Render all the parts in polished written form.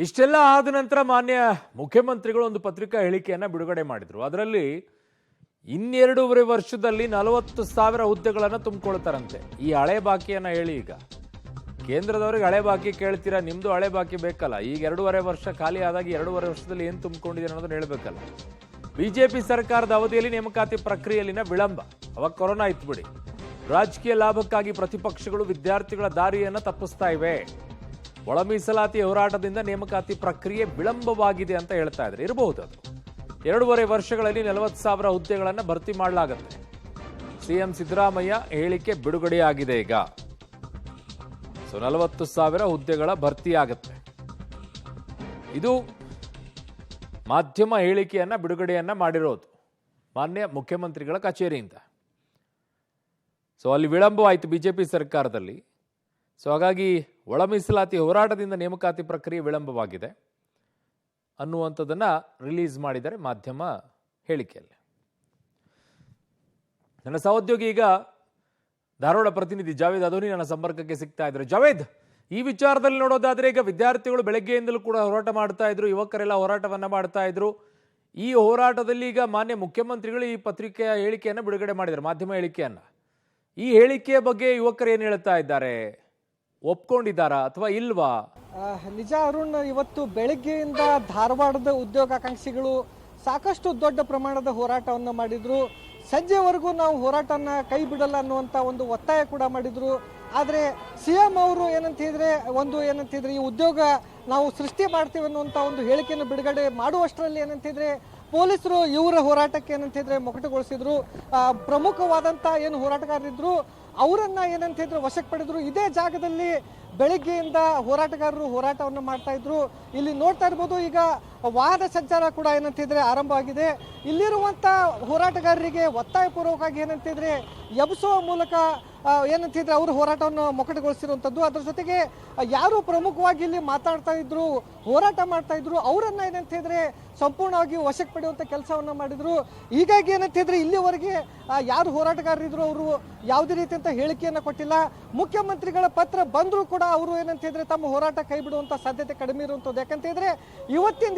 ಇಷ್ಟೆಲ್ಲ ಆದ ನಂತರ ಮಾನ್ಯ ಮುಖ್ಯಮಂತ್ರಿಗಳು ಒಂದು ಪತ್ರಿಕಾ ಹೇಳಿಕೆಯನ್ನು ಬಿಡುಗಡೆ ಮಾಡಿದ್ರು. ಅದರಲ್ಲಿ 2.5 ವರ್ಷದಲ್ಲಿ 40,000 ಹುದ್ದೆಗಳನ್ನು ತುಂಬಿಕೊಳ್ತಾರಂತೆ. ಈ ಹಳೆ ಬಾಕಿಯನ್ನು ಹೇಳಿ, ಈಗ ಕೇಂದ್ರದವರಿಗೆ ಹಳೆ ಬಾಕಿ ಕೇಳ್ತೀರಾ, ನಿಮ್ದು ಹಳೆ ಬಾಕಿ ಬೇಕಲ್ಲ. ಈಗ 2.5 ವರ್ಷ ಖಾಲಿ ಆದಾಗ 2.5 ವರ್ಷದಲ್ಲಿ ಏನು ತುಂಬಿಕೊಂಡಿದ್ದೀರ ಅನ್ನೋದನ್ನ ಹೇಳಬೇಕಲ್ಲ. ಬಿಜೆಪಿ ಸರ್ಕಾರದ ಅವಧಿಯಲ್ಲಿ ನೇಮಕಾತಿ ಪ್ರಕ್ರಿಯೆಯಲ್ಲಿನ ವಿಳಂಬ, ಅವಾಗ ಕೊರೋನಾ ಇತ್ತು ಬಿಡಿ. ರಾಜಕೀಯ ಲಾಭಕ್ಕಾಗಿ ಪ್ರತಿಪಕ್ಷಗಳು ವಿದ್ಯಾರ್ಥಿಗಳ ದಾರಿಯನ್ನು ತಪ್ಪಿಸ್ತಾ ಇವೆ. ಒಳ ಮೀಸಲಾತಿ ಹೋರಾಟದಿಂದ ನೇಮಕಾತಿ ಪ್ರಕ್ರಿಯೆ ವಿಳಂಬವಾಗಿದೆ ಅಂತ ಹೇಳ್ತಾ ಇದ್ದಾರೆ. ಇರಬಹುದು ಅದು 2.5 ವರ್ಷಗಳಲ್ಲಿ 40,000 ಹುದ್ದೆಗಳನ್ನು ಭರ್ತಿ ಮಾಡಲಾಗುತ್ತೆ. ಸಿಎಂ ಸಿದ್ದರಾಮಯ್ಯ ಹೇಳಿಕೆ ಬಿಡುಗಡೆಯಾಗಿದೆ. ಈಗ 40,000 ಹುದ್ದೆಗಳ ಭರ್ತಿಯಾಗುತ್ತೆ. ಇದು ಮಾಧ್ಯಮ ಹೇಳಿಕೆಯನ್ನ ಬಿಡುಗಡೆಯನ್ನ ಮಾಡಿರೋದು ಮಾನ್ಯ ಮುಖ್ಯಮಂತ್ರಿಗಳ ಕಚೇರಿಯಿಂದ. ಅಲ್ಲಿ ವಿಳಂಬವಾಯಿತು ಬಿಜೆಪಿ ಸರ್ಕಾರದಲ್ಲಿ. ಹಾಗಾಗಿ ಒಳ ಮೀಸಲಾತಿ ಹೋರಾಟದಿಂದ ನೇಮಕಾತಿ ಪ್ರಕ್ರಿಯೆ ವಿಳಂಬವಾಗಿದೆ ಅನ್ನುವಂಥದ್ದನ್ನ ರಿಲೀಸ್ ಮಾಡಿದ್ದಾರೆ ಮಾಧ್ಯಮ ಹೇಳಿಕೆಯಲ್ಲಿ. ನನ್ನ ಸಹೋದ್ಯೋಗಿ ಈಗ ಧಾರವಾಡ ಪ್ರತಿನಿಧಿ ಜಾವೇದ್ ಅದೋನಿ ನನ್ನ ಸಂಪರ್ಕಕ್ಕೆ ಸಿಗ್ತಾ ಇದ್ರು. ಜಾವೇದ್, ಈ ವಿಚಾರದಲ್ಲಿ ನೋಡೋದಾದ್ರೆ ಈಗ ವಿದ್ಯಾರ್ಥಿಗಳು ಬೆಳಗ್ಗೆಯಿಂದಲೂ ಕೂಡ ಹೋರಾಟ ಮಾಡ್ತಾ ಇದ್ರು, ಯುವಕರೆಲ್ಲ ಹೋರಾಟವನ್ನ ಮಾಡ್ತಾ ಇದ್ರು. ಈ ಹೋರಾಟದಲ್ಲಿ ಈಗ ಮಾನ್ಯ ಮುಖ್ಯಮಂತ್ರಿಗಳು ಈ ಪತ್ರಿಕೆಯ ಹೇಳಿಕೆಯನ್ನು ಬಿಡುಗಡೆ ಮಾಡಿದ್ದಾರೆ, ಮಾಧ್ಯಮ ಹೇಳಿಕೆಯನ್ನ. ಈ ಹೇಳಿಕೆಯ ಬಗ್ಗೆ ಯುವಕರು ಏನು ಹೇಳ್ತಾ ಇದ್ದಾರೆ? ಒಪ್ಕೊಂಡಿದ್ದಾರಾ ಅಥವಾ ಇಲ್ವಾ? ನಿಜ ಅರುಣ್, ಇವತ್ತು ಬೆಳಗ್ಗೆಯಿಂದ ಧಾರವಾಡದ ಉದ್ಯೋಗಾಕಾಂಕ್ಷಿಗಳು ಸಾಕಷ್ಟು ದೊಡ್ಡ ಪ್ರಮಾಣದ ಹೋರಾಟವನ್ನು ಮಾಡಿದ್ರು. ಸಂಜೆವರೆಗೂ ನಾವು ಹೋರಾಟನ ಕೈ ಬಿಡಲ್ಲ ಅನ್ನುವಂಥ ಒಂದು ಒತ್ತಾಯ ಕೂಡ ಮಾಡಿದ್ರು. ಆದರೆ ಸಿಎಂ ಅವರು ಏನಂತಿದ್ರೆ ಈ ಉದ್ಯೋಗ ನಾವು ಸೃಷ್ಟಿ ಮಾಡ್ತೀವಿ ಅನ್ನುವಂಥ ಒಂದು ಹೇಳಿಕೆಯನ್ನು ಬಿಡುಗಡೆ ಮಾಡುವಷ್ಟರಲ್ಲಿ ಪೊಲೀಸರು ಇವರ ಹೋರಾಟಕ್ಕೆ ಮೊಕಟುಗೊಳಿಸಿದ್ರು. ಪ್ರಮುಖವಾದಂಥ ಏನು ಹೋರಾಟಗಾರರಿದ್ರು ಅವರನ್ನ ವಶಕ್ಕೆ ಪಡೆದ್ರು. ಇದೇ ಜಾಗದಲ್ಲಿ ಬೆಳಿಗ್ಗೆಯಿಂದ ಹೋರಾಟಗಾರರು ಹೋರಾಟವನ್ನು ಮಾಡ್ತಾ ಇದ್ರು. ಇಲ್ಲಿ ನೋಡ್ತಾ ಇರ್ಬೋದು, ಈಗ ವಾಹನ ಸಂಚಾರ ಕೂಡ ಆರಂಭವಾಗಿದೆ. ಇಲ್ಲಿರುವಂತ ಹೋರಾಟಗಾರರಿಗೆ ಒತ್ತಾಯಪೂರ್ವಕವಾಗಿ ಎಬ್ಬಿಸುವ ಮೂಲಕ ಅವರು ಹೋರಾಟವನ್ನು ಮೊಕಟುಗೊಳಿಸಿರುವಂಥದ್ದು. ಅದ್ರ ಜೊತೆಗೆ ಯಾರು ಪ್ರಮುಖವಾಗಿ ಇಲ್ಲಿ ಮಾತಾಡ್ತಾ ಇದ್ರು, ಹೋರಾಟ ಮಾಡ್ತಾ ಇದ್ರು, ಅವರನ್ನ ಸಂಪೂರ್ಣವಾಗಿ ವಶಕ್ಕೆ ಪಡೆಯುವಂತ ಕೆಲಸವನ್ನ ಮಾಡಿದ್ರು. ಹೀಗಾಗಿ ಇಲ್ಲಿವರೆಗೆ ಯಾರು ಹೋರಾಟಗಾರರಿದ್ರು ಅವರು ಯಾವುದೇ ರೀತಿಯಂತ ಹೇಳಿಕೆಯನ್ನ ಕೊಟ್ಟಿಲ್ಲ. ಮುಖ್ಯಮಂತ್ರಿಗಳ ಪತ್ರ ಬಂದರೂ ಕೂಡ ಅವರು ತಮ್ಮ ಹೋರಾಟ ಕೈ ಬಿಡುವಂತ ಸಾಧ್ಯತೆ ಕಡಿಮೆ ಇರುವಂತದ್ದು. ಯಾಕಂತ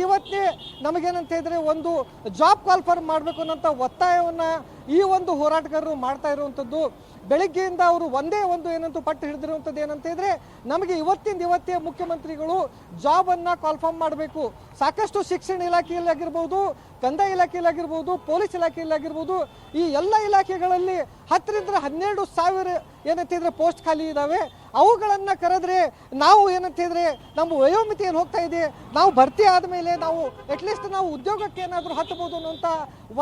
ಇವತ್ತೇ ನಮಗೇನಂತ ಒಂದು ಜಾಬ್ ಕಾಲ್ಫರ್ ಮಾಡಬೇಕು ಅನ್ನೋಂಥ ಒತ್ತಾಯವನ್ನ ಈ ಒಂದು ಹೋರಾಟಗಾರರು ಮಾಡ್ತಾ ಇರುವಂತದ್ದು. ಬೆಳಿಗ್ಗೆಯಿಂದ ಅವರು ಒಂದೇ ಒಂದು ಪಟ್ಟು ಹಿಡಿದಿರುವಂಥದ್ದು ಏನಂತ ನಮಗೆ ಇವತ್ತೇ ಮುಖ್ಯಮಂತ್ರಿಗಳು ಜಾಬ್ ಅನ್ನ ಕಾಲ್ಫಾರ್ಮ್ ಮಾಡಬೇಕು. ಸಾಕಷ್ಟು ಶಿಕ್ಷಣ ಇಲಾಖೆಯಲ್ಲಿ ಆಗಿರ್ಬೋದು, ಕಂದಾಯ ಇಲಾಖೆಯಲ್ಲಿ ಆಗಿರ್ಬೋದು, ಪೊಲೀಸ್ ಇಲಾಖೆಯಲ್ಲಿ ಆಗಿರ್ಬೋದು, ಈ ಎಲ್ಲ ಇಲಾಖೆಗಳಲ್ಲಿ 10ರಿಂದ 12,000 ಪೋಸ್ಟ್ ಖಾಲಿ ಇದಾವೆ. ಅವುಗಳನ್ನ ಕರೆದ್ರೆ ನಾವು ನಮ್ಮ ವಯೋಮಿತಿ ಏನು ಹೋಗ್ತಾ ಇದೆ, ನಾವು ಭರ್ತಿ ಆದ್ಮೇಲೆ ನಾವು ಅಟ್ಲೀಸ್ಟ್ ನಾವು ಉದ್ಯೋಗಕ್ಕೆ ಏನಾದರೂ ಹತ್ತಬಹುದು ಅನ್ನುವಂತ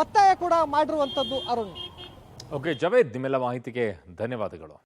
ಒತ್ತಾಯ ಕೂಡ ಮಾಡಿರುವಂತದ್ದು. ಅರುಣ್. ಓಕೆ ಜಾವೇದ್, ನಿಮ್ಮೆಲ್ಲ ಮಾಹಿತಿಗೆ ಧನ್ಯವಾದಗಳು.